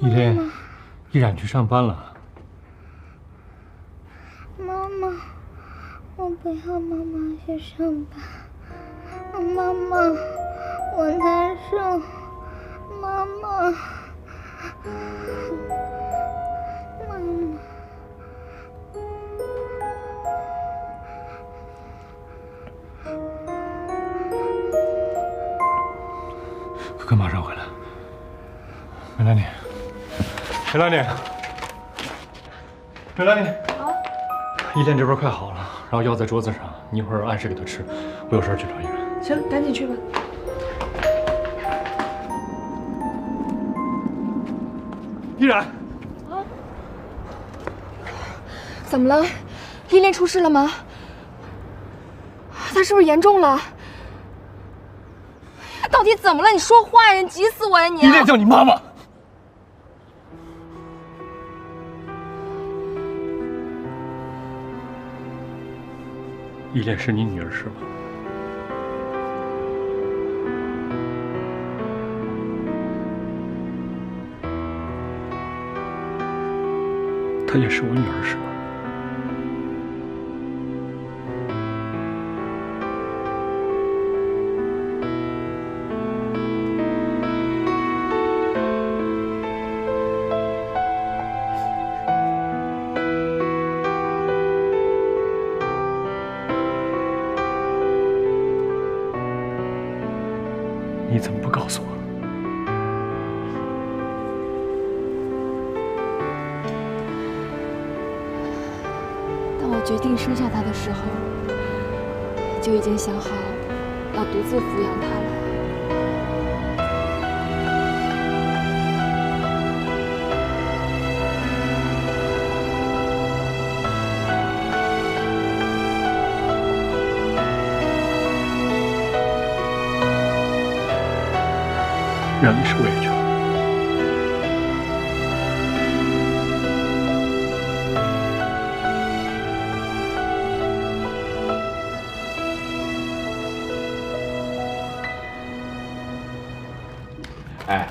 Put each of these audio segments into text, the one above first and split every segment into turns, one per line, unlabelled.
依琳，依然去上班了。
妈妈，我不要妈妈去上班。妈妈，我难受。妈妈，妈妈。
哥马上回来。梅兰妮，梅兰妮，梅兰妮。啊。依琳这边快好了，然后药在桌子上，你一会儿按时给她吃。我有事去找依然。
行，赶紧去吧。
依然。
啊？怎么了？依琳出事了吗？她是不是严重了？到底怎么了？你说话呀！你急死我呀！你
依琳叫你妈妈。依琳是你女儿是吗？她也是我女儿是吗？你怎么不告诉我？
当我决定生下他的时候，就已经想好要独自抚养他了。
让你受委屈了。
哎，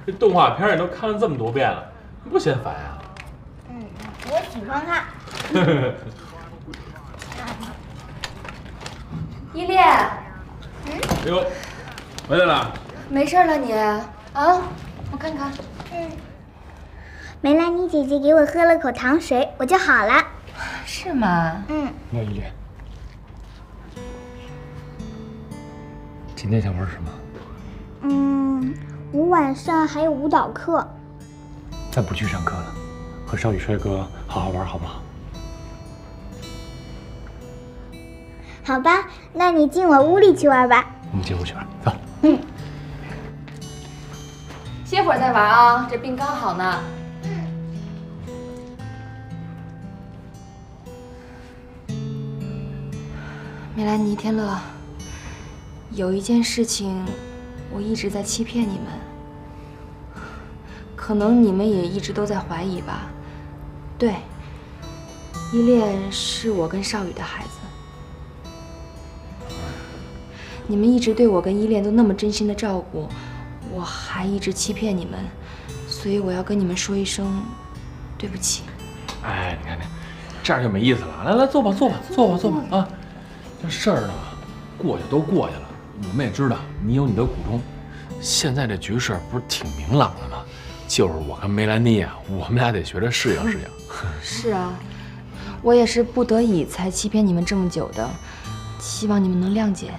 这动画片你都看了这么多遍了，你不嫌烦呀？
我喜欢看。
依恋，
哎呦，回来了。
没事了你啊？我看看。
梅兰妮姐姐给我喝了口糖水，我就好了。
是吗？
那依琳，今天想玩什么？
我晚上还有舞蹈课。
咱不去上课了，和少宇帅哥好好玩，好不好？
好吧，那你进我屋里去玩吧。
我们进屋去玩，走。
歇会儿再玩啊，这病刚好呢。梅兰妮、天乐，有一件事情，我一直在欺骗你们，可能你们也一直都在怀疑吧。对，依恋是我跟少宇的孩子。你们一直对我跟依恋都那么真心的照顾，我还一直欺骗你们，所以我要跟你们说一声对不起。
哎，你看这，这样就没意思了。来来，坐吧，坐吧，坐吧，坐吧啊！这事儿呢，过去都过去了。我们也知道你有你的苦衷。现在这局势不是挺明朗了吗？就是我跟梅兰妮啊，我们俩得学着适应适应。
是啊，我也是不得已才欺骗你们这么久的，希望你们能谅解。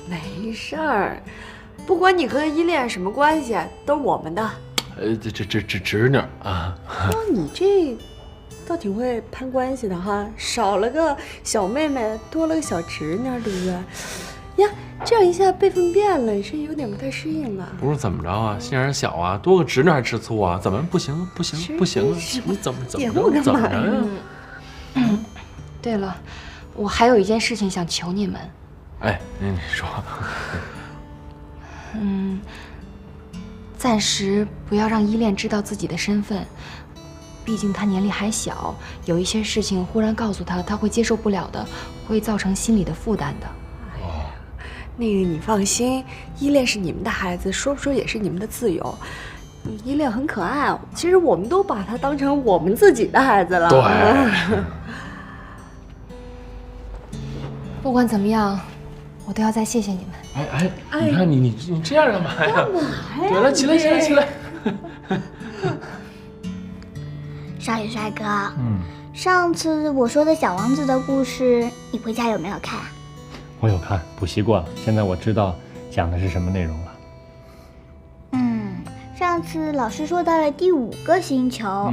没事儿，不管你和依恋什么关系，都是我们的。
这侄女啊。
哦，你这倒挺会攀关系的哈，少了个小妹妹，多了个小侄女，对不对？呀，这样一下辈分变了，是有点不太适应了。
不是怎么着啊？心眼小啊，多个侄女还吃醋啊？怎么不行？不行不行啊！你怎么着？怎么着呀？
对了，我还有一件事情想求你们。
哎，你说。
暂时不要让依恋知道自己的身份，毕竟他年龄还小，有一些事情忽然告诉他，他会接受不了的，会造成心理的负担的。
那个你放心，依恋是你们的孩子，说不说也是你们的自由。依恋很可爱，其实我们都把他当成我们自己的孩子了。
对。
不管怎么样，我都要再谢谢你们。
你看你这样干嘛呀？干嘛呀？对了，起来。
少宇帅哥，上次我说的小王子的故事，你回家有没有看？
我有看，补习过了，现在我知道讲的是什么内容了。
上次老师说到了第5个星球，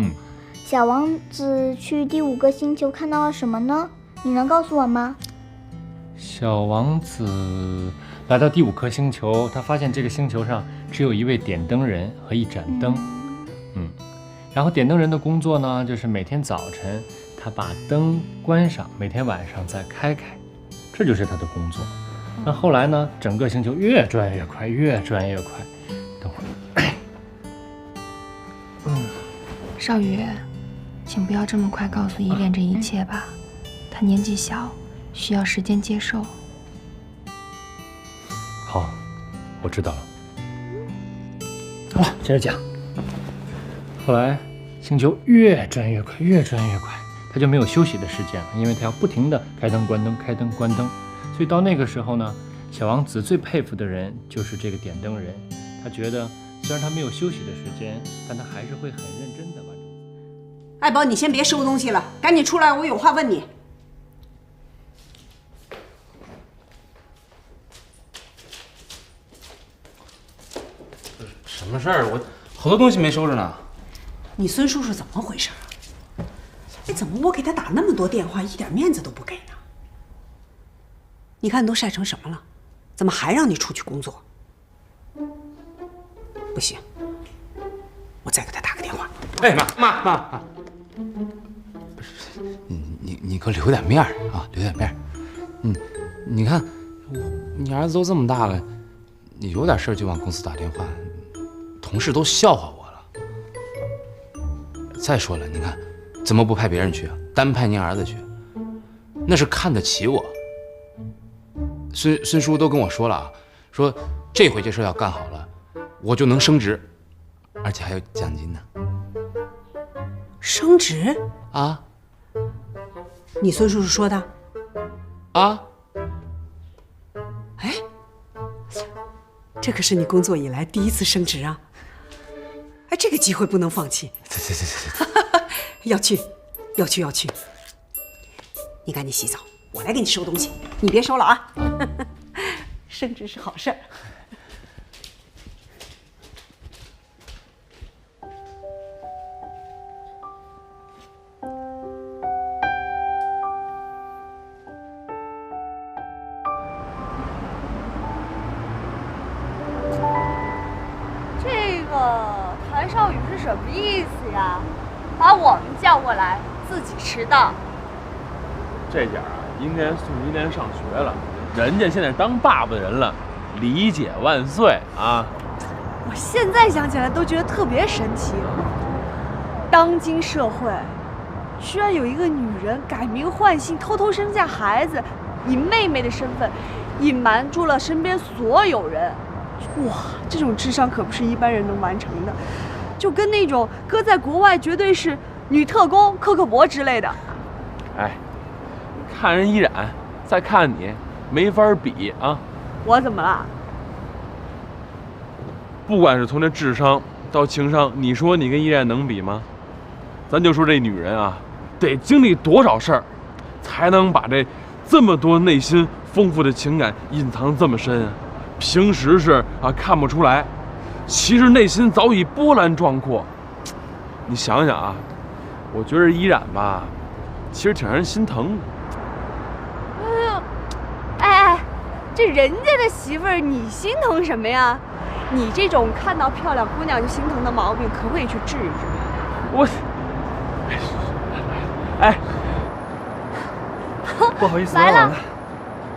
小王子去第5个星球看到了什么呢？你能告诉我吗？
小王子来到第5颗星球，他发现这个星球上只有一位点灯人和一盏灯。然后点灯人的工作呢，就是每天早晨他把灯关上，每天晚上再开开，这就是他的工作。那后来呢，整个星球越转越快，越转越快。等会儿。
少宇，请不要这么快告诉依恋这一切吧，他年纪小，需要时间接受。
好，我知道了。好了，接着讲。后来星球越转越快，越转越快，他就没有休息的时间了，因为他要不停地开灯关灯，开灯关灯。所以到那个时候呢，小王子最佩服的人就是这个点灯人。他觉得虽然他没有休息的时间，但他还是会很认真的完成。
爱宝，你先别收东西了，赶紧出来，我有话问你。
什么事儿？我好多东西没收着呢。
你孙叔叔怎么回事啊？哎，怎么我给他打那么多电话，一点面子都不给呢？你看你都晒成什么了，怎么还让你出去工作？不行，我再给他打个电话。
哎妈，不是你给我留点面儿啊，留点面儿。你看你儿子都这么大了，你有点事儿就往公司打电话，同事都笑话我了。再说了，你看怎么不派别人去啊？单派您儿子去，那是看得起我。孙叔都跟我说了啊，说这回这事要干好了，我就能升职，而且还有奖金呢。
升职
啊？
你孙叔叔说的？
啊？
哎，这可是你工作以来第一次升职啊！哎，这个机会不能放弃。
对，
要去。你赶紧洗澡，我来给你收东西，你别收了啊！升职是好事儿。
这个谭少宇是什么意思呀？把我们叫过来，自己迟到。
这家啊，应该送依恋上学了，人家现在当爸爸的人了，理解万岁啊！
我现在想起来都觉得特别神奇。当今社会，居然有一个女人改名换姓，偷偷生下孩子，以妹妹的身份隐瞒住了身边所有人。哇，这种智商可不是一般人能完成的，就跟那种搁在国外绝对是女特工柯克伯之类的。
哎，看人依然，再看你，没法比啊！
我怎么了？
不管是从这智商到情商，你说你跟依然能比吗？咱就说这女人啊，得经历多少事儿，才能把这么多内心丰富的情感隐藏这么深啊？平时是啊看不出来，其实内心早已波澜壮阔。你想想啊，我觉得依然吧，其实挺让人心疼的。
哎，这人家的媳妇儿，你心疼什么呀？你这种看到漂亮姑娘就心疼的毛病，可不可以去治一治？
我，哎，
不好意思，
来了。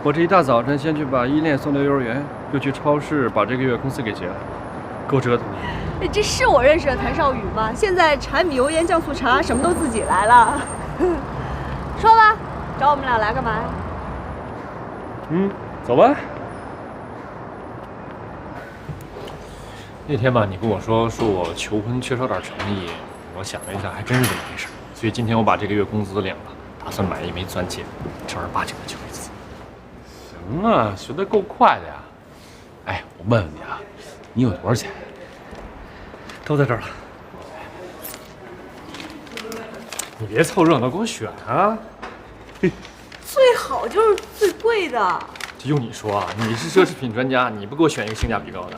我这一大早晨先去把依恋送到幼儿园，又去超市把这个月工资给结了，够折腾的。
这是我认识的谭少宇吗？现在柴米油盐酱醋茶什么都自己来了。说吧，找我们俩来干嘛呀？
走吧。那天吧，你跟我说我求婚缺少点诚意，我想了一下，还真是这么回事。所以今天我把这个月工资领了，打算买一枚钻戒，正儿八经的求一次。
行啊，学得够快的呀。哎，我问问你啊，你有多少钱？
都在这儿了。你别凑热闹，给我选啊！
最好就是最贵的。
就用你说啊，你是奢侈品专家，你不给我选一个性价比高的？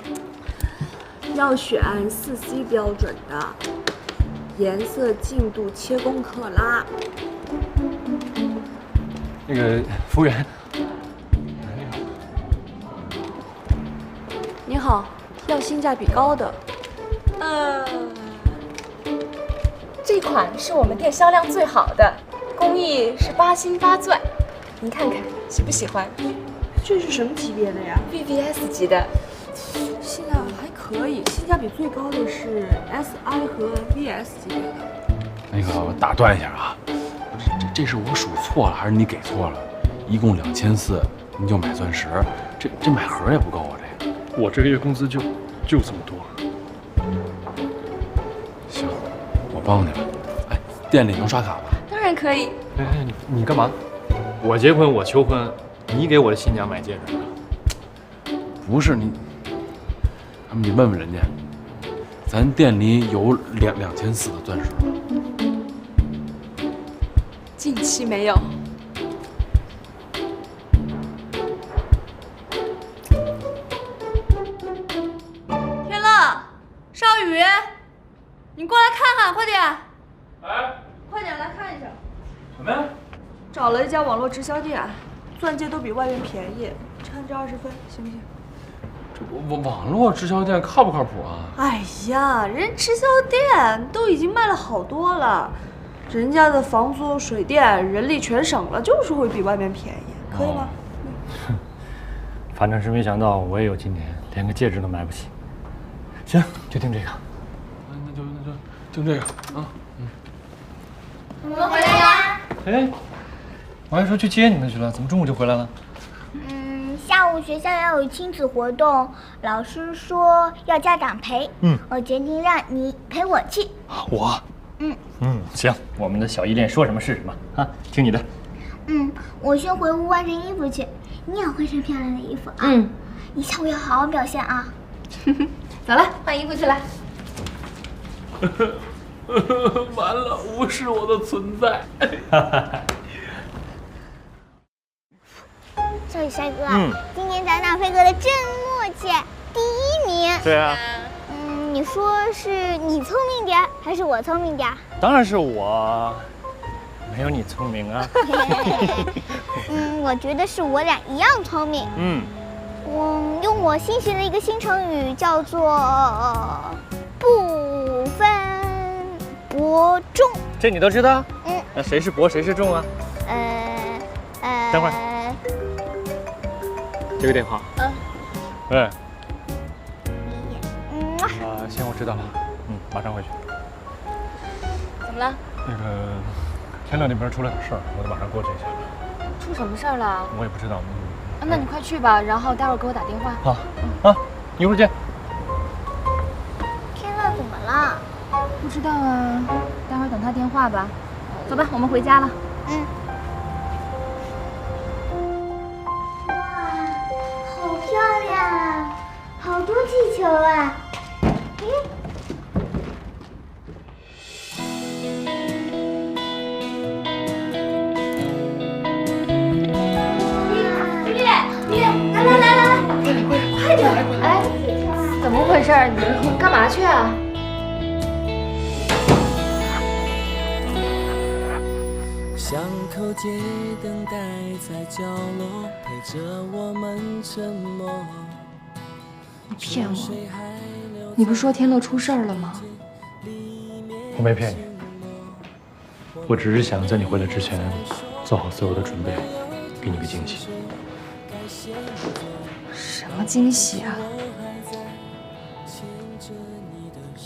要选4C 标准的，颜色、净度、切工克拉。
那个服务员，
你好，要性价比高的。
这款是我们店销量最好的，工艺是8星8钻，您看看喜不喜欢？
这是什么级别的呀
？VVS 级的。
性价还可以，性价比最高的是 SI 和 VS 级别的。
那个我打断一下啊，这是我数错了还是你给错了？一共2400，你就买钻石，这买盒也不够啊！这个
我这个月工资就这么多。
行，我帮你吧。哎，店里能刷卡吗？
当然可以。
哎，你干嘛？我结婚，我求婚，你给我的新娘买戒指啊？
不是你，你问问人家，咱店里有2400的钻石吗？
近期没有。
天乐，少宇，你过来看看，快点！
哎，
快点来看一下。
什么呀？
找了一家网络直销店，钻戒都比外面便宜，掺着20分，行不行？
这网络直销店靠不靠谱啊？
哎呀，人直销店都已经卖了好多了，人家的房租、水电、人力全省了，就是会比外面便宜，可以吗？
反正是没想到我也有今天，连个戒指都买不起。行，就订这个。
那就订这个啊。
我们回来啦。
哎，我还说去接你们去了，怎么中午就回来了？
下午学校要有亲子活动，老师说要家长陪。我决定让你陪我去。
我？行，我们的小依恋说什么是什么啊，听你的。
我先回屋换身衣服去，你也换身漂亮的衣服啊。你下午要好好表现啊。
走了，换衣服去了。
完了，无视我的存在。
小宇哥，今年咱俩配合的真默契，第1名。
对啊。
你说是你聪明点还是我聪明点？
当然是我，没有你聪明啊。
我觉得是我俩一样聪明。我用我新学的一个新成语叫做不分伯仲。
这你都知道？那谁是伯，谁是仲啊？等会儿。这个电话。喂。行，我知道了。马上回去。
怎么了？
那个天乐那边出了点事儿，我得马上过去一下。
出什么事儿了？
我也不知道。
那你快去吧，然后待会儿给我打电话。
好，一会儿见。
天乐怎么了？
不知道啊，待会儿等他电话吧。走吧，我们回家了。
哇，好漂亮啊，好多气球啊。来，快点！
哎，怎么回事？你干嘛去啊？
巷口街灯待在角落，陪着我们沉默。
你骗我！你不是说天乐出事儿了吗？
我没骗你，我只是想在你回来之前做好所有的准备，给你个惊喜。
什么惊喜啊？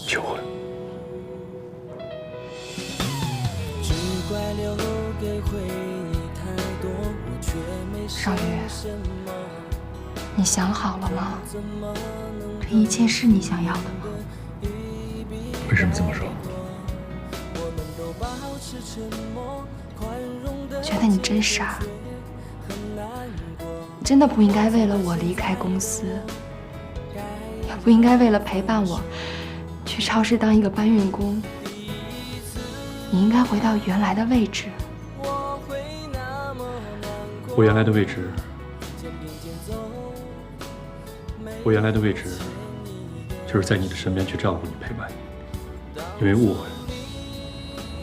求婚。
少宇，你想好了吗？这一切是你想要的吗？
为什么这么说？
我觉得你真傻，你真的不应该为了我离开公司，也不应该为了陪伴我去超市当一个搬运工。你应该回到原来的位置。
我原来的位置，就是在你的身边去照顾你、陪伴你。因为我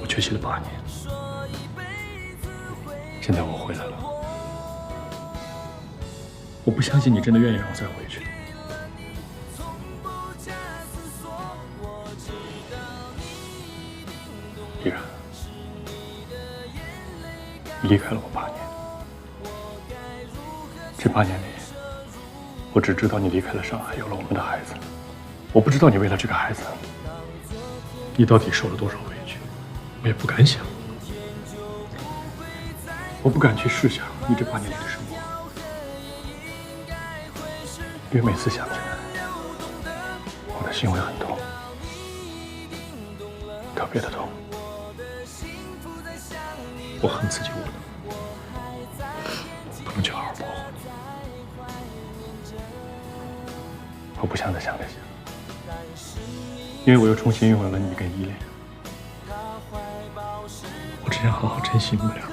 缺席了8年，现在我回来了。我不相信你真的愿意让我再回去。依然，你离开了我8年。这8年里，我只知道你离开了上海，有了我们的孩子。我不知道你为了这个孩子，你到底受了多少委屈，我也不敢想。我不敢去试想你这8年里的生活，因为每次想起来，我的心会很痛，特别的痛。我恨自己无能，不能去好好保护你。我不想再想这些，因为我又重新拥有了你跟依恋。我只想好好珍惜你们俩，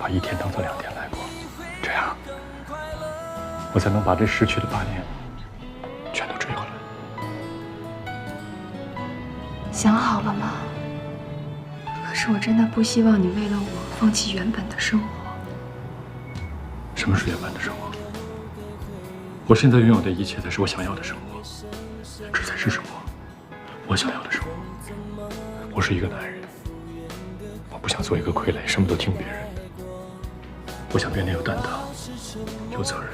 把1天当作2天来过，这样我才能把这失去的8年全都追回来。
想好了吗？可是我真的不希望你为了我放弃原本的生活。
什么是原本的生活？我现在拥有的一切才是我想要的生活，这才是生活，我想要的生活。我是一个男人，我不想做一个傀儡，什么都听别人的。我想变得有担当，有责任，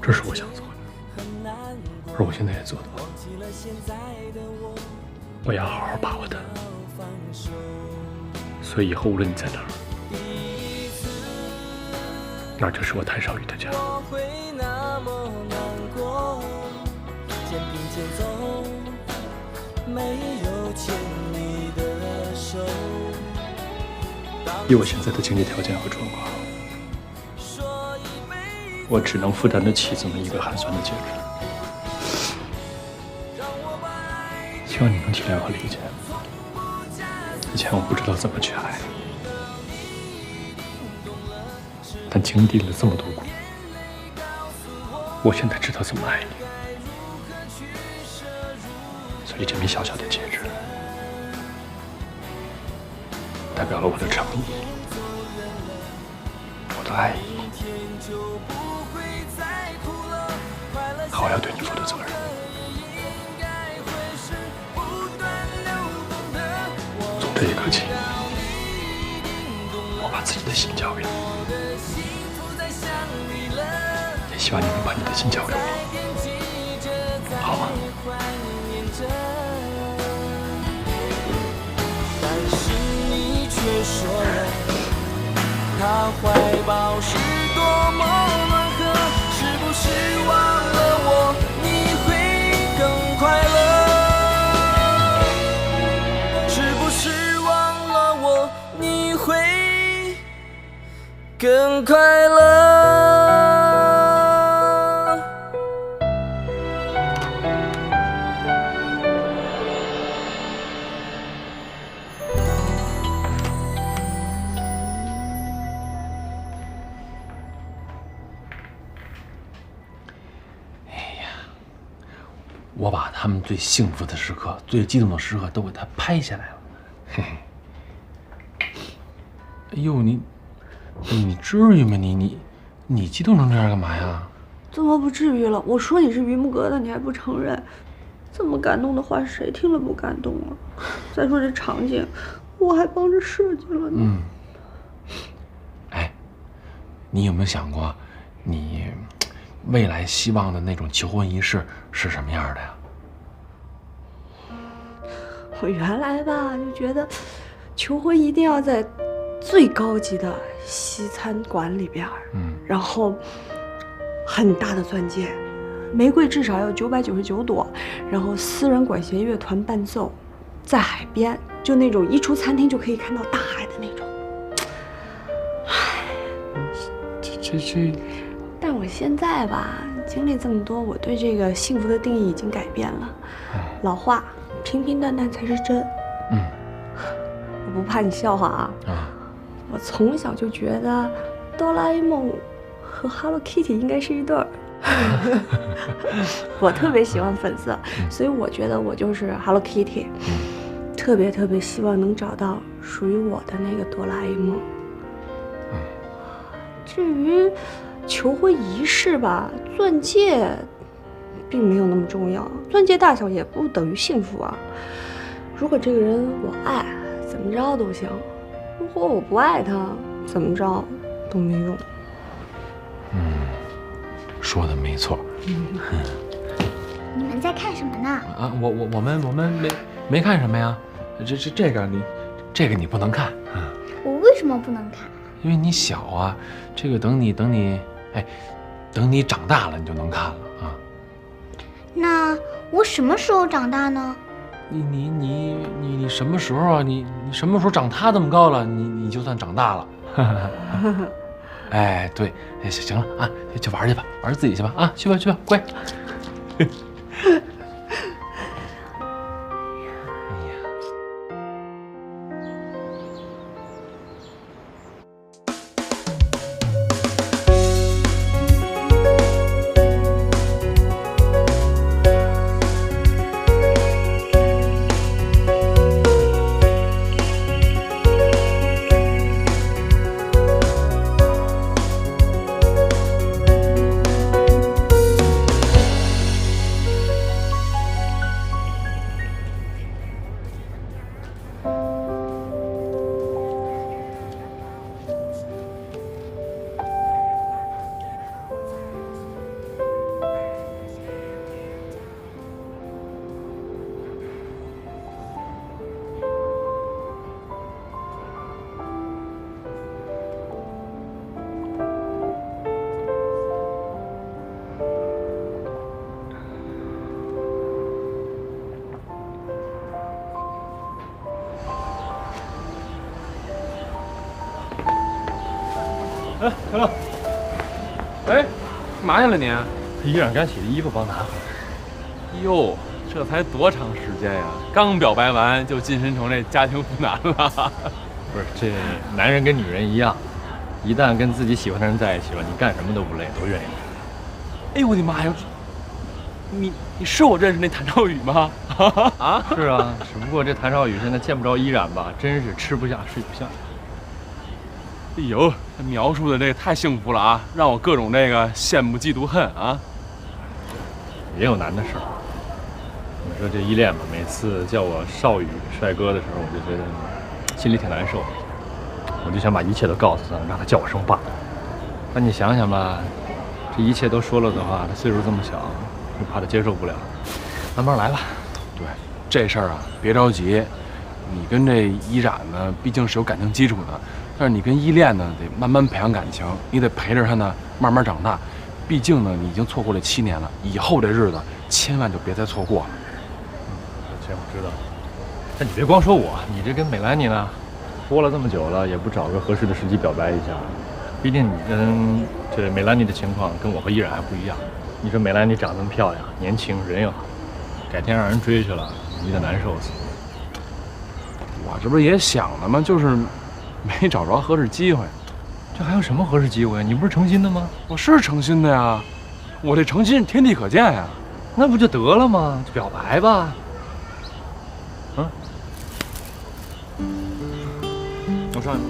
这是我想做的，而我现在也做到了。我要好好把握它，所以以后无论你在哪儿，那儿就是我谭少宇的家。以我现在的经济条件和状况，我只能负担得起这么一个寒酸的戒指。希望你能体谅和理解。以前我不知道怎么去爱，但经历了这么多苦，我现在知道怎么爱你。所以这枚小小的戒指，代表了我的诚意，我的爱意，好，我要对你负的责任。从这一刻起，我把自己的心交给你，也希望你能把你的心交给我，好吗？
但是你却说了，他怀抱是多么暖和，是不是忘了我，你会更快乐？是不是忘了我，你会更快乐？
我把他们最幸福的时刻、最激动的时刻都给他拍下来了。嘿嘿。哎呦，你至于吗？你激动成这样干嘛呀？
怎么不至于了？我说你是榆木疙瘩，你还不承认？这么感动的话，谁听了不感动啊？再说这场景，我还帮着设计了呢。
哎，你有没有想过，你未来希望的那种求婚仪式是什么样的呀？
我原来吧就觉得，求婚一定要在最高级的西餐馆里边，然后很大的钻戒，玫瑰至少要999朵，然后私人管弦乐团伴奏，在海边，就那种一出餐厅就可以看到大海的那种。
这，
但我现在吧，经历这么多，我对这个幸福的定义已经改变了。老话，平平淡淡才是真。我不怕你笑话啊。我从小就觉得哆啦 A 梦和 Hello Kitty 应该是一对儿。我特别喜欢粉色，所以我觉得我就是 Hello Kitty。特别特别希望能找到属于我的那个哆啦 A 梦。至于求婚仪式吧，钻戒并没有那么重要，钻戒大小也不等于幸福啊。如果这个人我爱，怎么着都行；如果我不爱他，怎么着都没用。
说的没错。
你们在看什么呢？
啊，我们没看什么呀？这个你不能看。
我为什么不能看？
因为你小啊，这个等你，等你长大了，你就能看了啊。
那我什么时候长大呢？
你什么时候啊？你什么时候长他这么高了？你就算长大了。哎，对，行了啊，去玩去吧，玩自己去吧啊，去吧，乖。
哎，小乐，
哎，干嘛去了你？
依然干洗的衣服帮拿回来。
哟，这才多长时间呀？刚表白完就晋升成这家庭妇男了。
不是，这男人跟女人一样，一旦跟自己喜欢的人在一起了，你干什么都不累，都愿意。
哎呦我的妈呀！你是我认识那谭少宇吗？啊，
是啊，只不过这谭少宇现在见不着依然吧，真是吃不下睡不下。
哎呦，他描述的这个太幸福了啊，让我各种这个羡慕嫉妒恨啊。
也有难的事儿。你说这依恋吧，每次叫我少宇帅哥的时候，我就觉得心里挺难受的。我就想把一切都告诉他，让他叫我声爸。但你想想吧，这一切都说了的话，他岁数这么小，我怕他接受不了。慢慢来吧。
对，这事儿啊，别着急。你跟这依然呢，毕竟是有感情基础的。但是你跟依恋呢，得慢慢培养感情，你得陪着他呢，慢慢长大。毕竟呢，你已经错过了7年了，以后这日子千万就别再错过了。
这我知道。但你别光说我，你这跟美兰妮呢，拖了这么久了，也不找个合适的时机表白一下。毕竟你跟这美兰妮的情况跟我和依然还不一样。你说美兰妮长这么漂亮，年轻，人又好，改天让人追去了，你得难受死。
我这不是也想了吗？就是没找着合适机会。
这还有什么合适机会？你不是诚心的吗？
我是诚心的呀，我这诚心天地可见呀。
那不就得了吗？就表白吧。我上去。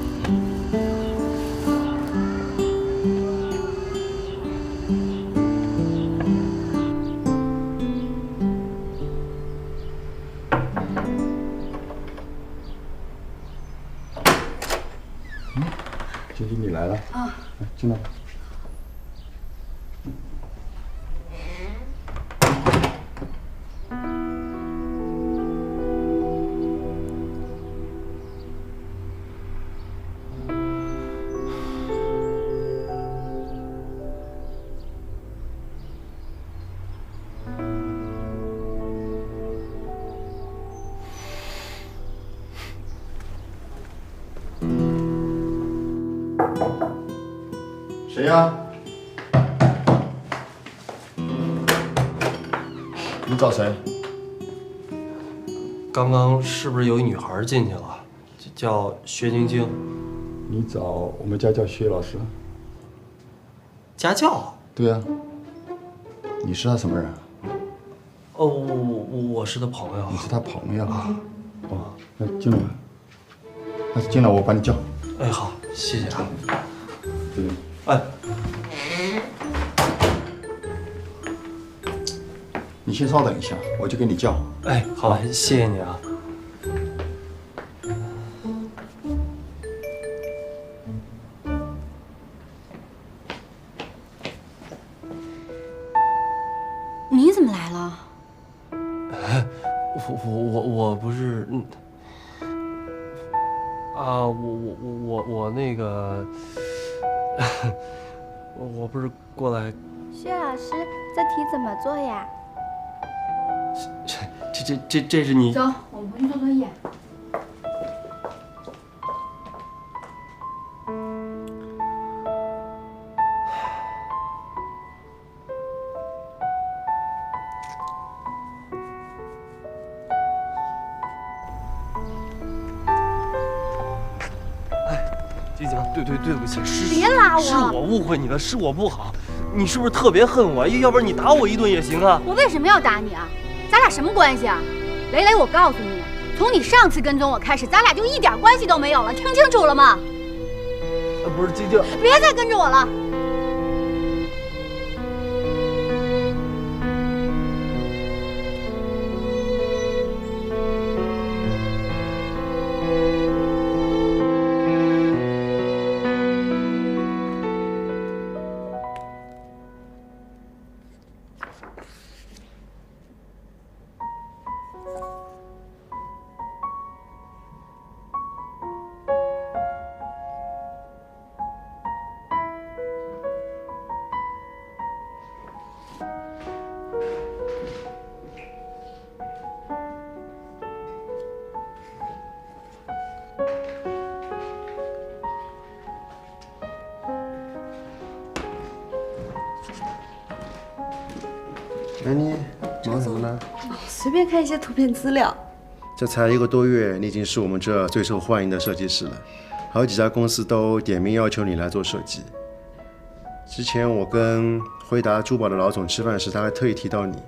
经理来了啊，进来。谁呀？你找谁？
刚刚是不是有一女孩进去了？叫薛晶晶。
你找我们家教薛老师。
家教？
对啊。你是他什么人？
哦，我是他朋友。
你是他朋友啊？哦，那进来。那进来，我把你叫。
哎，好，谢谢啊。
对。
哎。
你先稍等一下，我就给你叫。
哎，好，谢谢你啊。
你怎么来了？
我不是，我那个，我不是过来。
薛老师，这题怎么做呀？
这是你。
走，我们回去做作业。
晶晶，对不起，
别拉我，
是我误会你了，是我不好。你是不是特别恨我？要不然你打我一顿也行啊。
我为什么要打你啊？咱俩什么关系啊？蕾蕾，我告诉你，从你上次跟踪我开始，咱俩就一点关系都没有了，听清楚了吗？
不是晶晶，
别再跟着我了。
哎，你忙什么呢？
随便看一些图片资料。
这才1个多月，你已经是我们这最受欢迎的设计师了，好几家公司都点名要求你来做设计。之前我跟辉达珠宝的老总吃饭时，他还特意提到你，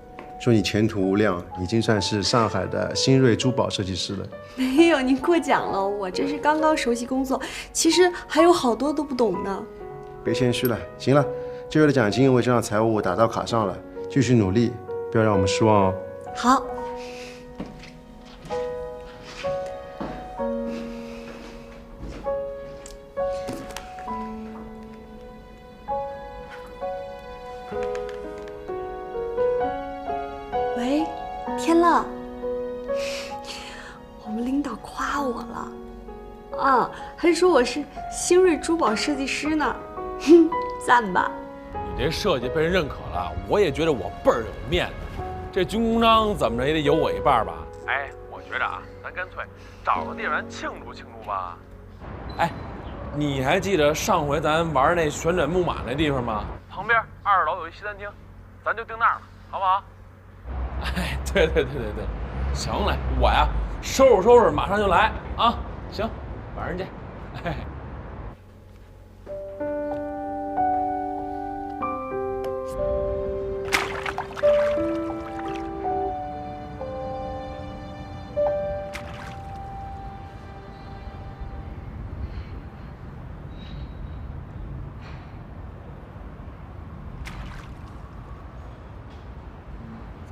说你前途无量，已经算是上海的新锐珠宝设计师了。
没有，您过奖了，我这是刚刚熟悉工作，其实还有好多都不懂呢。
别谦虚了，行了，这月的奖金我已经让财务打到卡上了，继续努力，不要让我们失望哦。
好。喂，天乐，我们领导夸我了，啊，还说我是新锐珠宝设计师呢，哼，赞吧。
你这设计被人认可了，我也觉得我倍儿有面子。这军功章怎么着也得有我一半吧？哎，我觉得啊，咱干脆找个地方庆祝庆祝吧。哎，你还记得上回咱玩那旋转木马那地方吗？旁边2楼有一西餐厅，咱就定那儿了，好不好？哎，对，行嘞，我呀收拾，马上就来啊！行，晚上见。哎。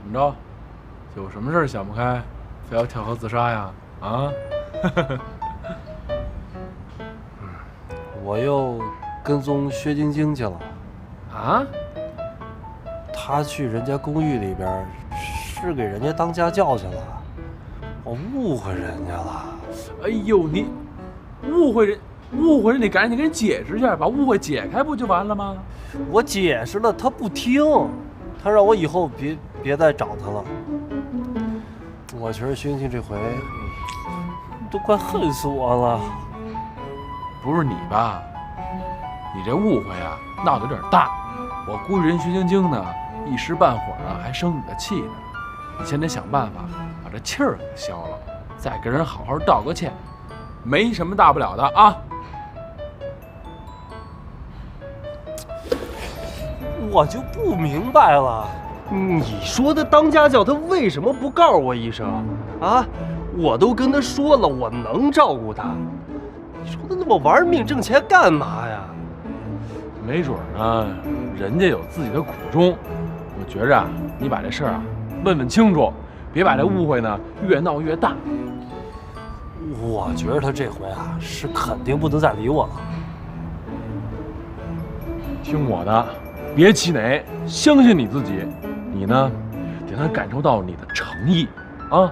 怎么着？有什么事想不开，非要跳河自杀呀？啊？
我又跟踪薛晶晶去了。
啊？
她去人家公寓里边，是给人家当家教去了。我误会人家了。
哎呦，你误会人，你赶紧跟人解释一下，把误会解开不就完了吗？
我解释了，他不听，他让我以后别再找他了。我觉得薛晶晶这回都快恨死我了。
不是你吧？你这误会啊闹得有点大，我估计人徐晶晶呢一时半会儿啊还生你的气呢。你先得想办法把这气儿给消了，再跟人好好道个歉，没什么大不了的啊。
我就不明白了，你说的当家教他为什么不告诉我一声啊？我都跟他说了，我能照顾他。你说他那么玩命挣钱干嘛呀？
没准呢，人家有自己的苦衷。我觉着啊，你把这事儿啊问问清楚，别把这误会呢越闹越大。
我觉得他这回啊是肯定不能再理我了。
听我的，别气馁，相信你自己。你呢，得让他感受到你的诚意啊。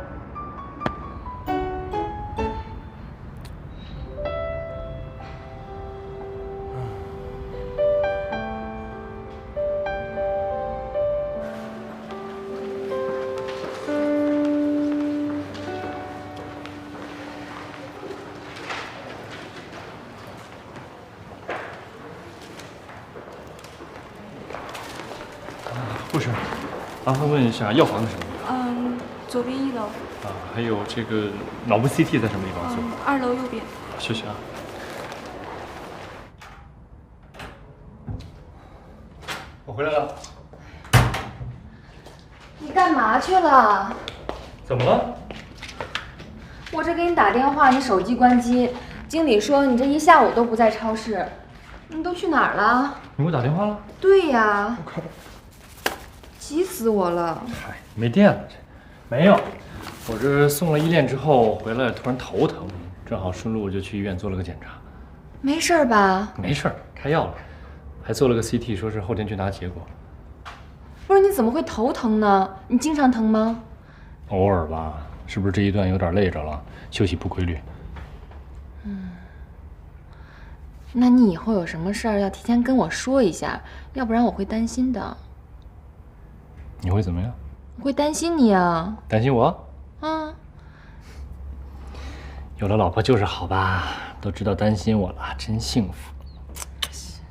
护士，麻烦问一下药房在什么地
方？左边1楼。
啊，还有这个脑部 CT 在什么地方做
？2楼右边。
谢谢啊。我回来了。
你干嘛去了？
怎么了？
我这给你打电话，你手机关机。经理说你这一下午都不在超市，你都去哪儿了？
你给我打电话了？
对呀。急死我了！
嗨，没电了这。没有，我这送了依恋之后回来，突然头疼，正好顺路就去医院做了个检查。
没事吧？
没事，开药了，还做了个 CT， 说是后天去拿结果。
不是你怎么会头疼呢？你经常疼吗？
偶尔吧，是不是这一段有点累着了，休息不规律？
那你以后有什么事儿要提前跟我说一下，要不然我会担心的。
你会怎么样？
我会担心你啊。
担心我？
啊。
有了老婆就是好吧，都知道担心我了，真幸福。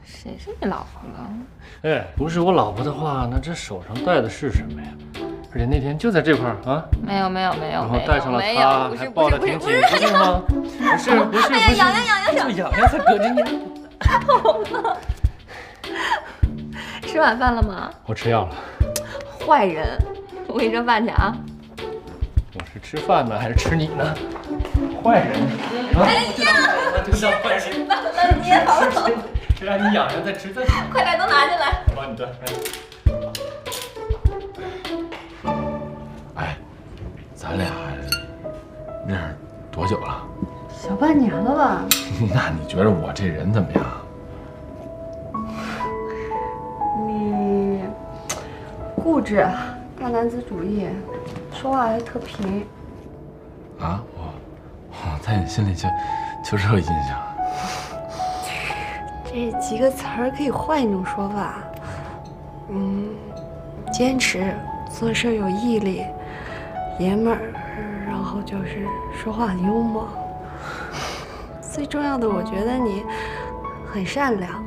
谁是你老婆了？
哎，不是我老婆的话，那这手上戴的是什么呀？而且那天就在这块儿啊。
没有。
然后戴上了它，还抱得挺紧，不是吗？不是。
哎呀，痒！
就痒才搁着你。
痛了。吃晚饭了吗？
我吃药了。
坏人，我给你热饭去啊！
我是吃饭呢，还是吃你呢？坏人！
哎呀，
吃饭了，
你好了，
谁让你痒痒再吃再吃？
快点都拿进来！
我帮你端。
哎，咱俩认识多久了？
小半年了吧？
那你觉得我这人怎么样？
你固执，大男子主义，说话还特贫。
啊，我在你心里就这印象。
这几个词儿可以换一种说法，坚持，做事有毅力，爷们儿，然后就是说话很幽默。最重要的，我觉得你很善良。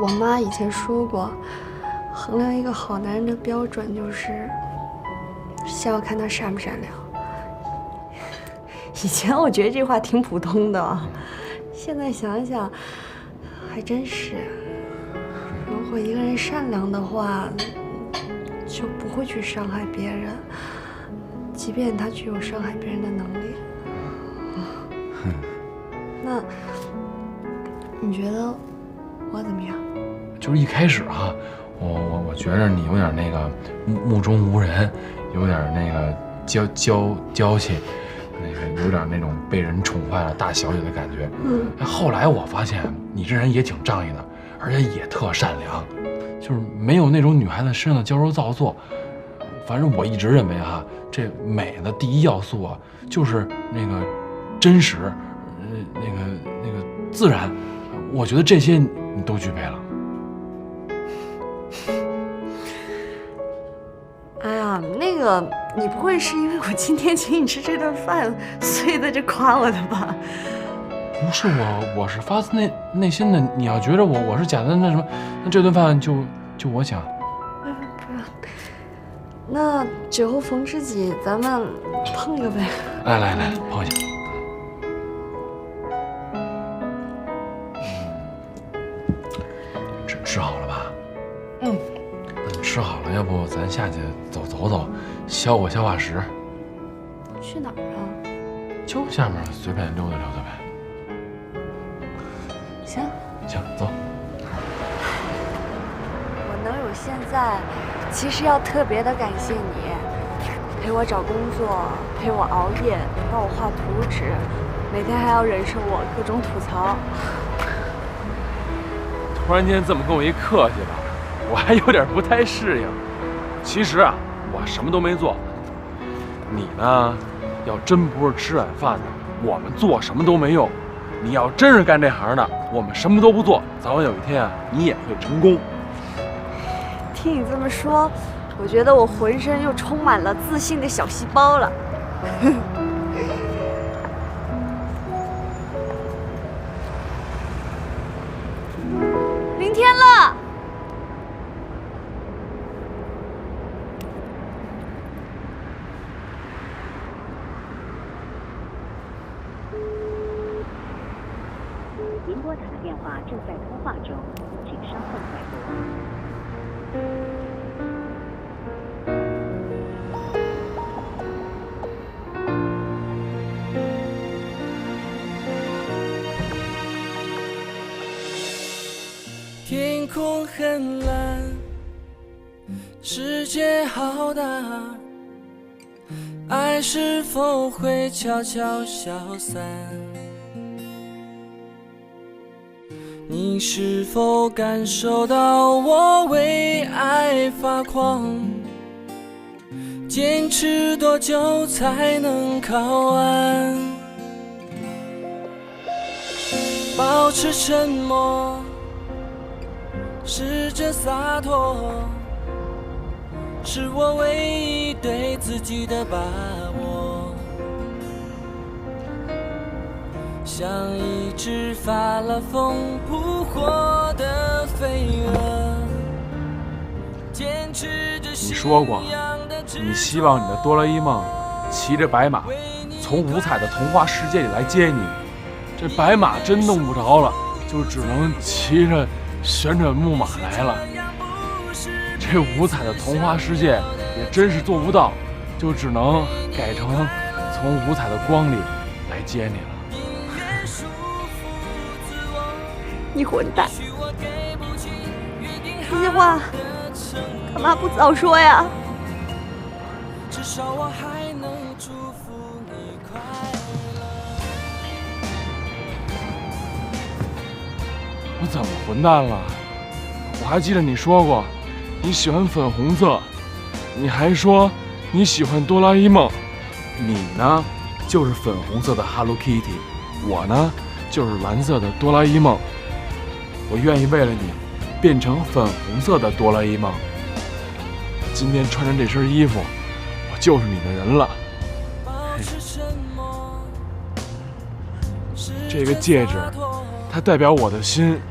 我妈以前说过，衡量一个好男人的标准就是先要看他善不善良。以前我觉得这话挺普通的，现在想一想，还真是。如果一个人善良的话，就不会去伤害别人，即便他具有伤害别人的能力。那你觉得我怎么样？
就是一开始啊，我觉着你有点那个目中无人，有点那个娇气，那个有点那种被人宠坏了大小姐的感觉。后来我发现你这人也挺仗义的，而且也特善良，就是没有那种女孩子身上的娇柔造作。反正我一直认为啊，这美的第一要素啊，就是那个真实，那个自然。我觉得这些你都具备了。
哎呀，那个，你不会是因为我今天请你吃这顿饭，所以在这夸我的吧？
不是我是发自内心的。你要觉得我是假的，那什么，那这顿饭就我请。
不用，那酒后逢知己，咱们碰一个呗。
来，碰一下。吃好了吧？
嗯。
吃好了，要不咱下去走走，消化食。
去哪儿啊？
就下面随便溜达溜达呗。
行，
走。
我能有现在，其实要特别的感谢你，陪我找工作，陪我熬夜，帮我画图纸，每天还要忍受我各种吐槽。
突然间这么跟我一客气吧，我还有点不太适应。其实啊，我什么都没做。你呢，要真不是吃软饭的，我们做什么都没用。你要真是干这行的，我们什么都不做，早晚有一天啊，你也会成功。
听你这么说，我觉得我浑身又充满了自信的小细胞了。明天了。
您拨打的电话正在通话中，请稍后再拨。
天空很蓝，世界好大，爱是否会悄悄消散？你是否感受到我为爱发狂？坚持多久才能靠岸？保持沉默，试着洒脱，是我唯一对自己的把握。像一只发了疯扑火的飞蛾，坚持着。
你说过，你希望你的哆啦 A 梦骑着白马，从五彩的童话世界里来接你。这白马真弄不着了，就只能骑着旋转木马来了。这五彩的童话世界也真是做不到，就只能改成从五彩的光里来接你了。
你混蛋！这些话干嘛不早说呀？
至少我还能祝福你快乐。
我怎么混蛋了？我还记得你说过你喜欢粉红色，你还说你喜欢哆啦 A 梦。你呢，就是粉红色的 Hello Kitty， 我呢，就是蓝色的哆啦 A 梦。我愿意为了你变成粉红色的哆啦 A 梦。今天穿着这身衣服，我就是你的人了。这个戒指，它代表我的心。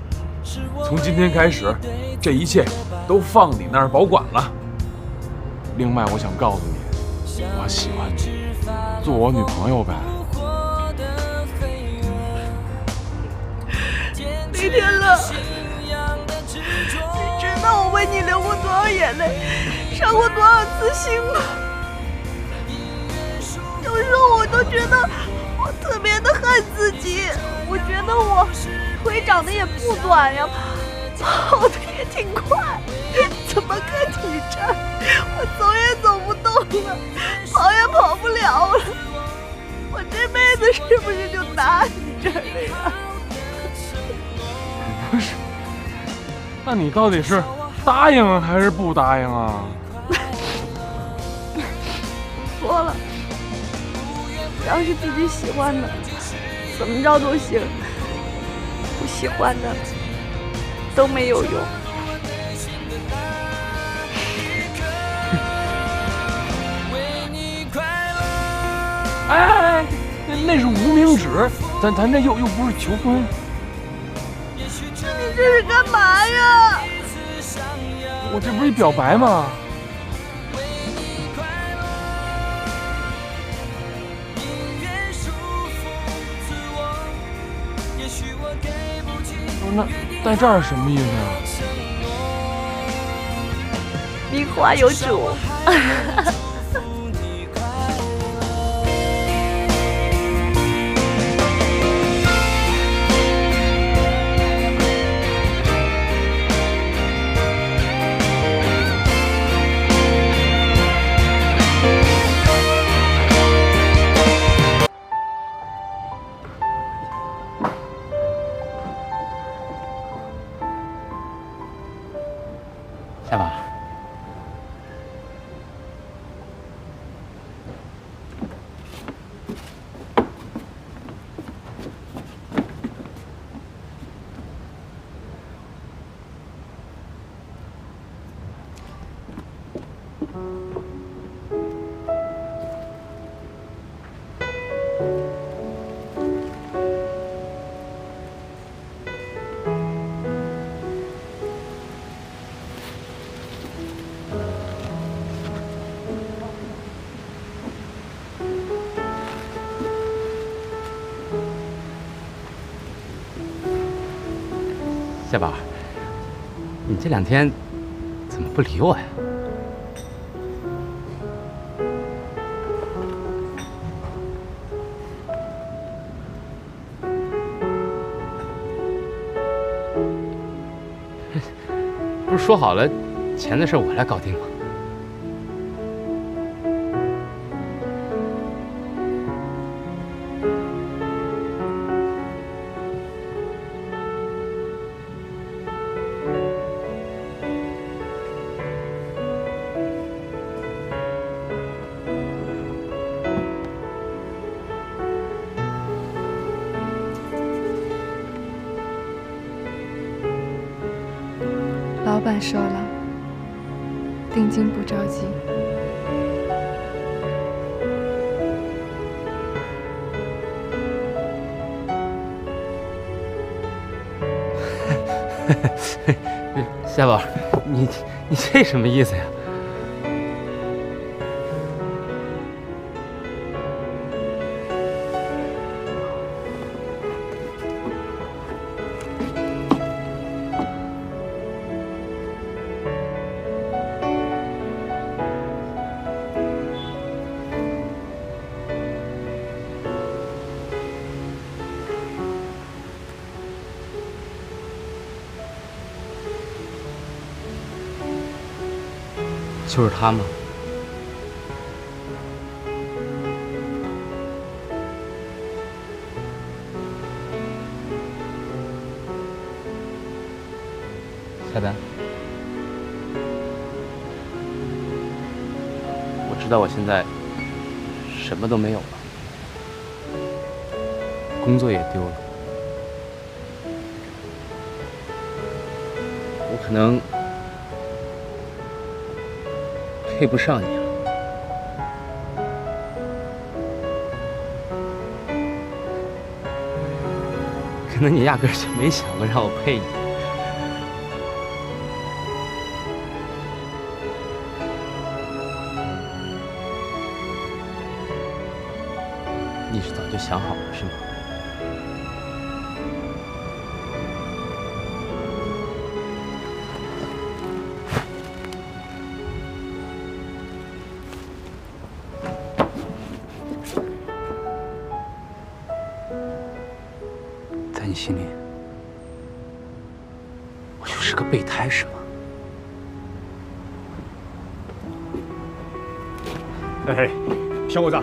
从今天开始，这一切都放你那儿保管了。另外，我想告诉你，我喜欢你，做我女朋友呗。
那天了，你知道我为你流过多少眼泪，伤过多少次心吗？有时候我都觉得我特别的恨自己，我觉得我腿长得也不短呀，跑得也挺快，怎么看你这儿，我走也走不动了，跑也跑不了了，我这辈子是不是就搭你这儿了呀？
不是，那你到底是答应还是不答应啊？
说了，只要是自己喜欢的，怎么着都行；不喜欢的都没有用。
哎，那是无名指，咱这又不是求婚。
你这是干嘛呀？
我这不是一表白吗？那戴这儿什么意思啊？
名花有主。
下吧。夏宝，你这2天怎么不理我呀？不是说好了，钱的事我来搞定吗？
老板说了，定金不着急。
夏宝，你这什么意思呀？就是他吗？夏丹，我知道我现在什么都没有了，工作也丢了，我可能配不上你了。可能你压根儿就没想过让我配你。你是早就想好了是吗？在你心里，我就是个备胎是吗？
哎，小伙子，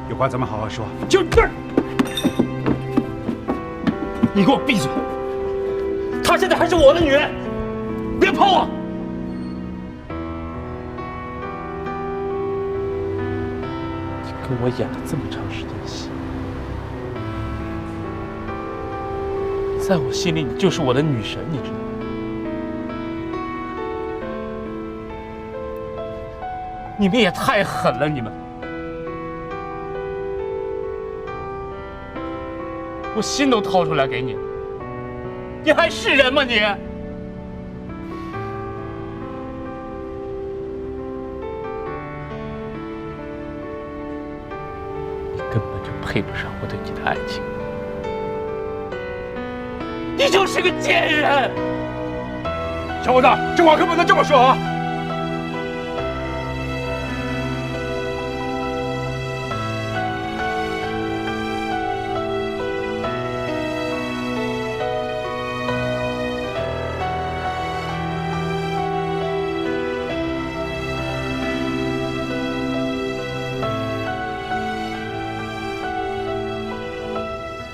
有话咱们好好说。
就这儿，你给我闭嘴！她现在还是我的女人，别碰我！你跟我演了这么长时间的戏，在我心里你就是我的女神，你知道吗？你们也太狠了，你们！
我心都掏出来给你，你还是人吗你？你根本就配不上我对你的爱情，你就是个贱人！
小伙子，这话可不能这么说啊！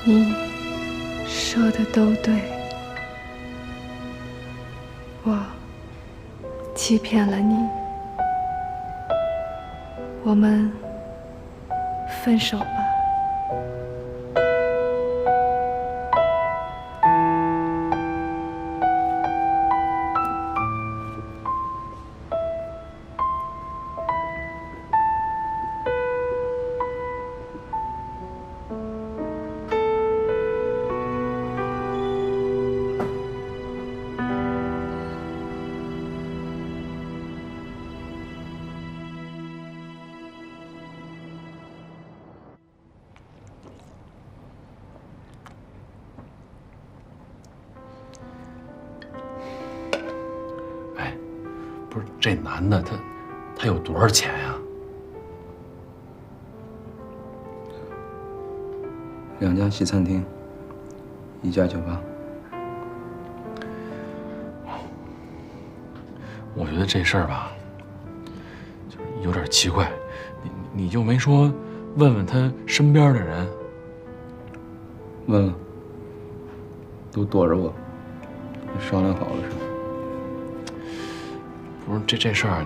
你说的都对，我欺骗了你，我们分手吧。
不是这男的他有多少钱呀
？2家西餐厅，1家酒吧。
我觉得这事儿吧，就是有点奇怪，你就没说问问他身边的人？
问了，都躲着我，商量好了是吧？
不是这事儿，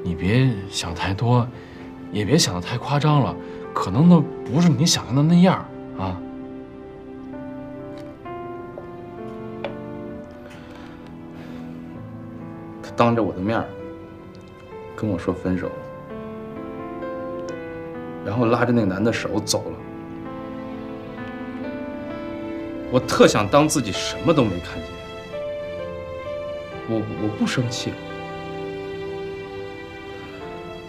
你别想太多，也别想得太夸张了，可能那不是你想象的那样啊。
他当着我的面跟我说分手，然后拉着那男的手走了。我特想当自己什么都没看见。我不生气，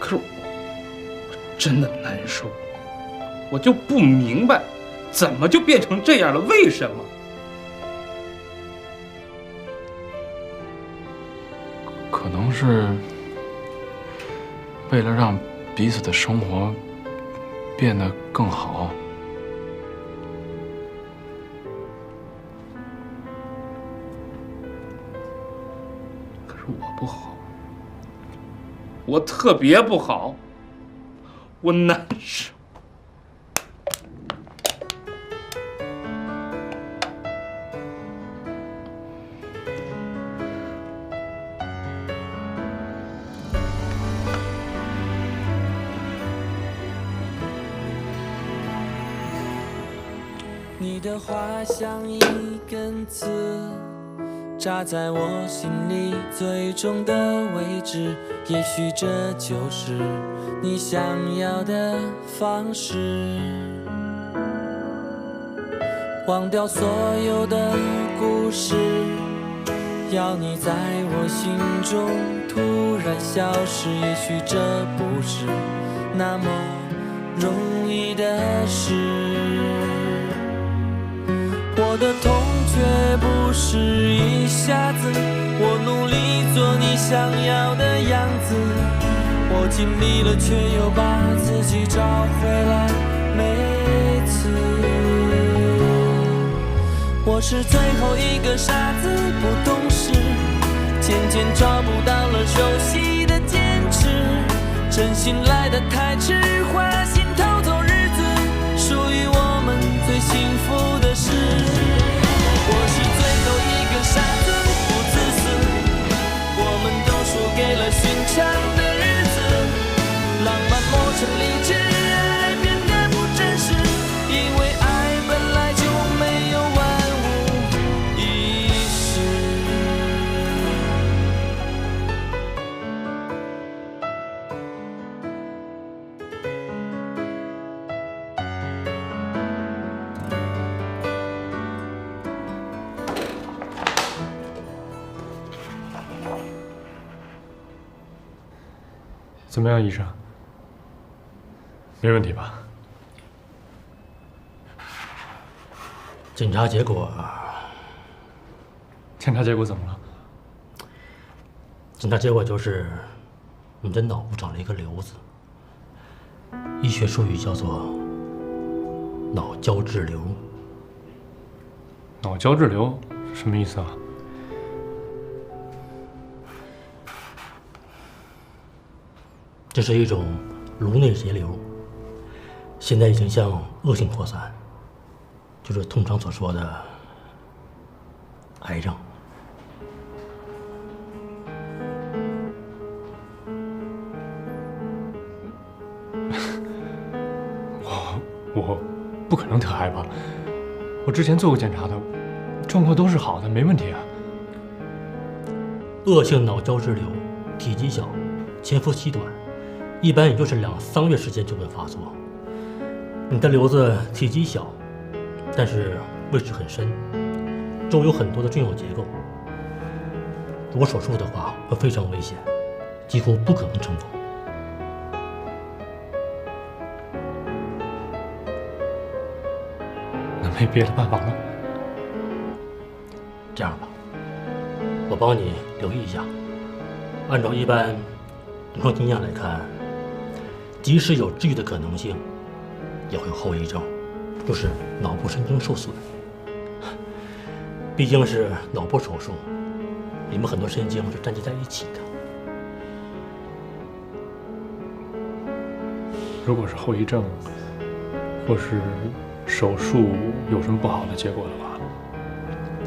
可是我真的难受，我就不明白，怎么就变成这样了？为什么？
可能是为了让彼此的生活变得更好。
我不好，我特别不好，我难受。
你的话像一根刺，扎在我心里最重的位置，也许这就是你想要的方式。忘掉所有的故事，要你在我心中突然消失，也许这不是那么容易的事。我的痛却不是一下子，我努力做你想要的样子，我尽力了却又把自己找回来，每次我是最后一个傻子，不懂事，渐渐找不到了熟悉的坚持，真心来得太迟，花心偷走日子，属于我们最幸福的事。我是最后一个傻子，不自私，我们都输给了寻常的日子，浪漫磨成理智，爱变得不真实，因为爱本来就没有万无一失。
怎么样，医生？没问题吧？
检查结果
检查结果怎么了？
检查结果就是你的脑部长了一个瘤子，医学术语叫做脑胶质瘤。
脑胶质瘤什么意思啊？
这是一种颅内结瘤，现在已经向恶性扩散，就是通常所说的癌症。
我不可能特害怕，我之前做过检查的，状况都是好的，没问题啊。
恶性脑胶质瘤体积小，潜伏期短，一般也就是2、3月时间就会发作。你的瘤子体积小，但是位置很深，周有很多的重要结构。如果手术的话，会非常危险，几乎不可能成功。
那没别的办法了。
这样吧，我帮你留意一下。按照一般临床经验来看，即使有治愈的可能性，也会有后遗症，就是脑部神经受损。毕竟是脑部手术，里面很多神经是粘结在一起的。
如果是后遗症，或是手术有什么不好的结果的话，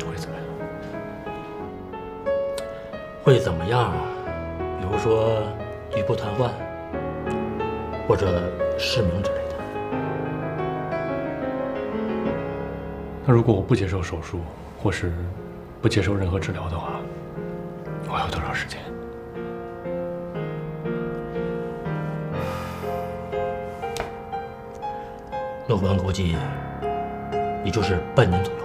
会怎么样？
会怎么样？比如说局部瘫痪，或者失明之类的。
那如果我不接受手术，或是不接受任何治疗的话，我还有多少时间？
乐观估计，也就是半年左右。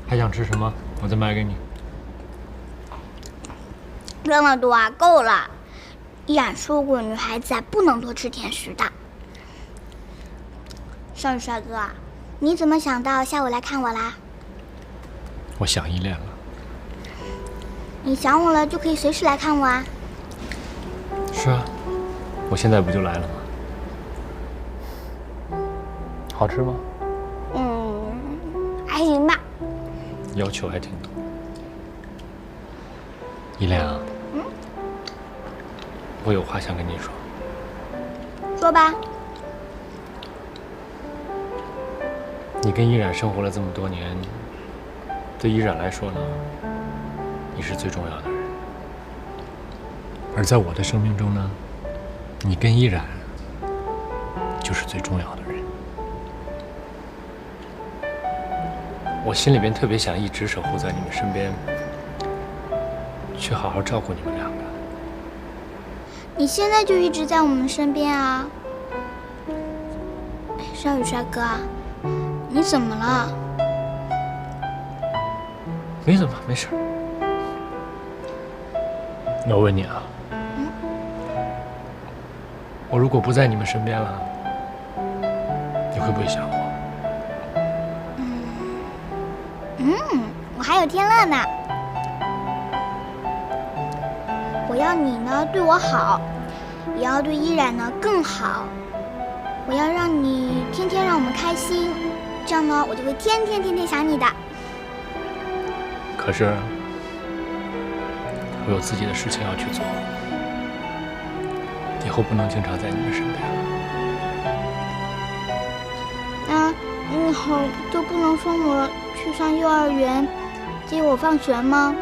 还想吃什么？我再买给你。
这么多啊，够了。依然说过，女孩子啊不能多吃甜食的。少宇帅哥，你怎么想到下午来看我啦？
我想依恋了。
你想我了就可以随时来看我啊。
是啊，我现在不就来了吗？好吃吗？
还行吧。
要求还挺多。依恋啊，我有话想跟你说。
说吧。
你跟依然生活了这么多年，对依然来说呢，你是最重要的人。而在我的生命中呢，你跟依然就是最重要的人。我心里边特别想一直守护在你们身边，去好好照顾你们两个。
你现在就一直在我们身边啊。少宇帅哥，你怎么了？
没怎么，没事。那我问你啊，我如果不在你们身边了，你会不会想我？
我还有天乐呢。我要你呢对我好，也要对依然呢更好。我要让你天天让我们开心，这样呢我就会天天想你的。
可是我有自己的事情要去做，以后不能经常在你们身边了。
那以后就不能送我去上幼儿园，接我放学吗？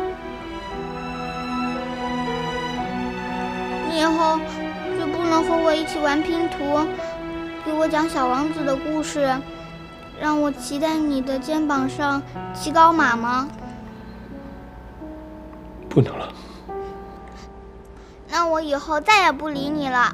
你以后就不能和我一起玩拼图，给我讲小王子的故事，让我骑在你的肩膀上骑高马吗？
不能了。
那我以后再也不理你了。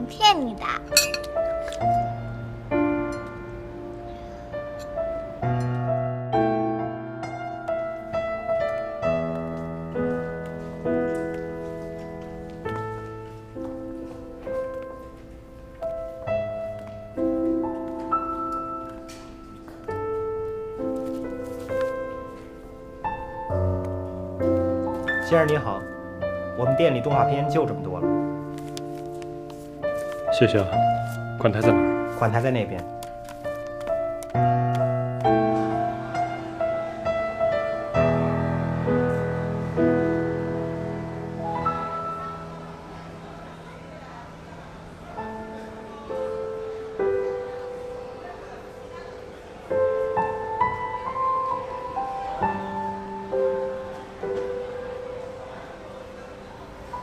骗你的。
先生你好，我们店里动画片就这么多了。
谢谢啊，款台在哪儿？
款台在那边。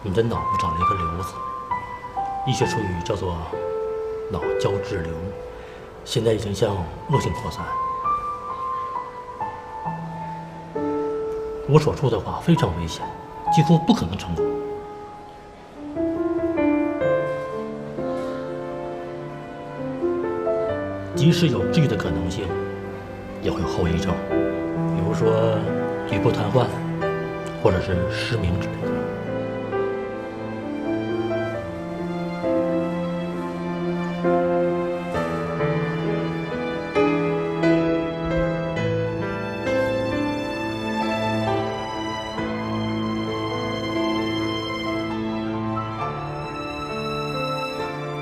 你的脑部长了一个瘤子，医学术语叫做脑胶质瘤，现在已经向恶性扩散。如果手术的话非常危险，几乎不可能成功。即使有治愈的可能性，也会有后遗症，比如说局部瘫痪，或者是失明之类的。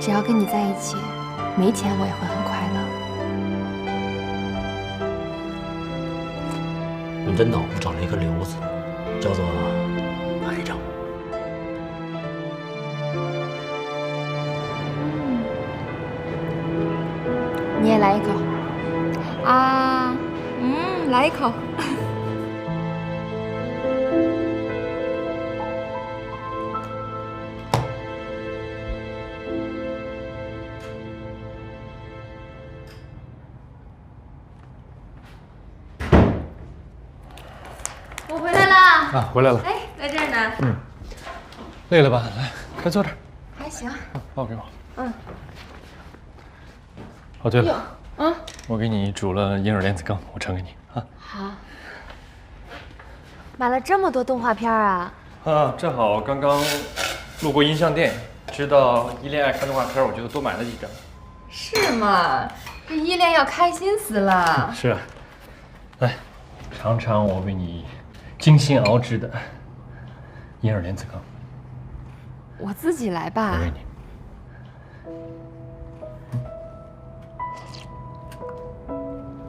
只要跟你在一起，没钱我也会很快乐。
你的脑部长了一个瘤子，叫做癌症。
你也来一口啊，来一口。
我回来了。
啊，回来了。
哎，在这儿呢。
累了吧？来，快坐这儿。
还行。
抱给我。
嗯。
哦，对了，我给你煮了银耳莲子羹，我盛给你啊。
好。买了这么多动画片啊？
啊，正好刚刚路过音像店，知道依恋爱看动画片，我就多买了几张。
是吗？这依恋要开心死了。
是啊，来尝尝我为你精心熬制的银耳莲子羹。
我自己来吧。
我为你。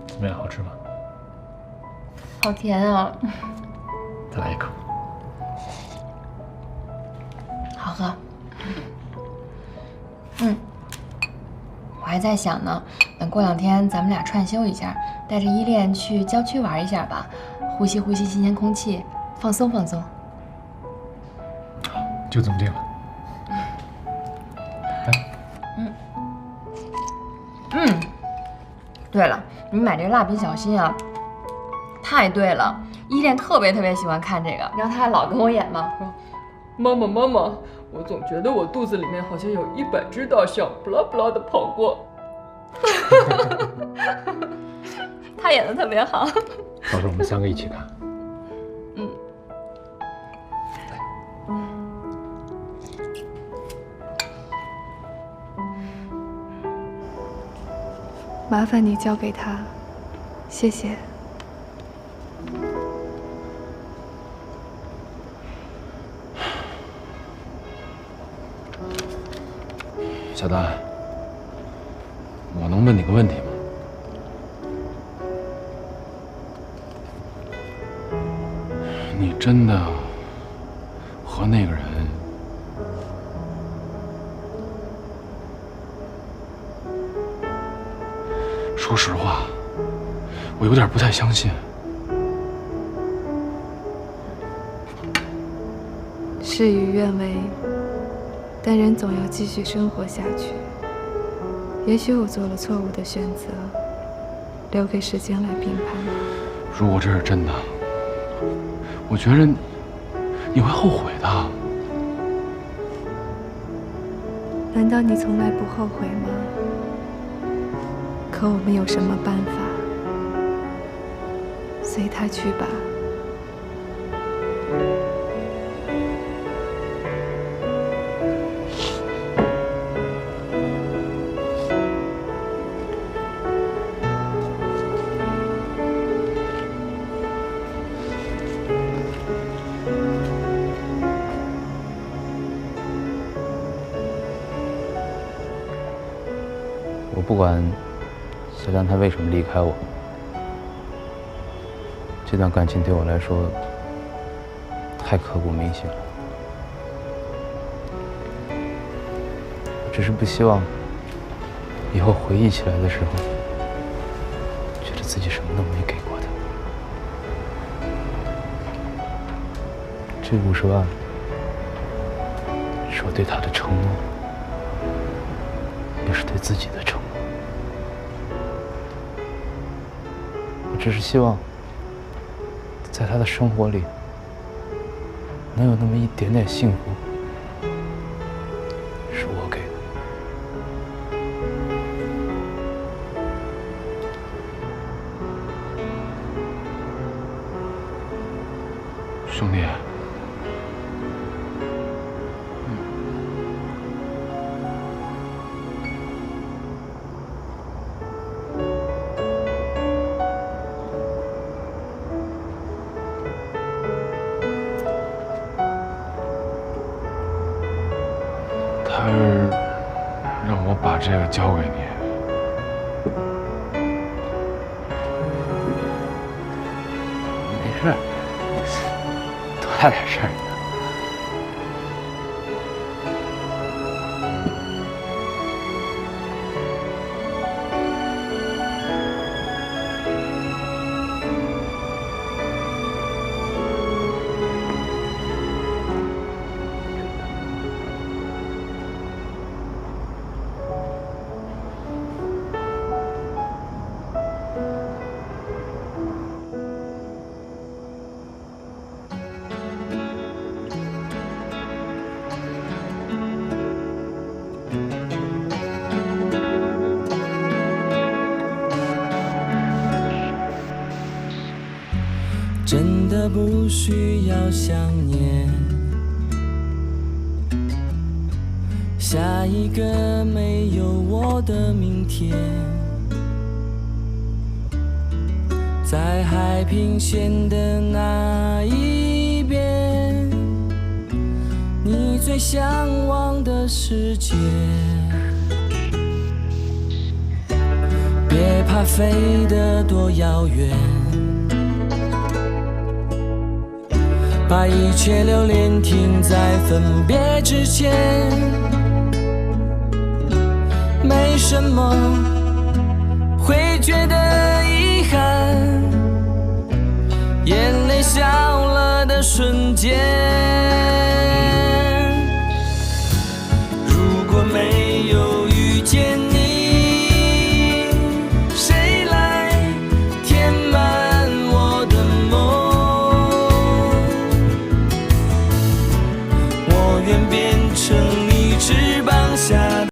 怎么样，好吃吗？
好甜啊！
再来一口。
好喝。我还在想呢，等过2天咱们俩串休一下，带着依恋去郊区玩一下吧，呼吸呼吸新鲜空气，放松放松。
好，就这么定了。
对了，你买这个蜡笔小新啊，太对了，依恋特别喜欢看这个，然后他还老跟我演嘛，说
妈妈妈妈，我总觉得我肚子里面好像有100只大象，不啦不啦的跑过。
他演的特别好。
到时候我们3个一起看。
麻烦你交给他，谢谢。
小丹，我能问你个问题吗？你真的和那个人？说实话，我有点不太相信。
事与愿违，但人总要继续生活下去。也许我做了错误的选择，留给时间来评判吧。
如果这是真的，我觉着你会后悔的。
难道你从来不后悔吗？可我们有什么办法？随他去吧。
我不管小丹她为什么离开我，这段感情对我来说太刻骨铭心了。我只是不希望以后回忆起来的时候，觉得自己什么都没给过她。这50万是我对她的承诺，也是对自己的承诺。我只是希望，在她的生活里，能有那么一点点幸福，是我给的。
兄弟。他让我把这个交给你。
没事，多大点事儿。
真的不需要想念，下一个没有我的明天，在海平线的那一边，你最向往的世界。别怕飞得多遥远，把一切留恋停在分别之前，没什么会觉得遗憾，眼泪笑了的瞬间。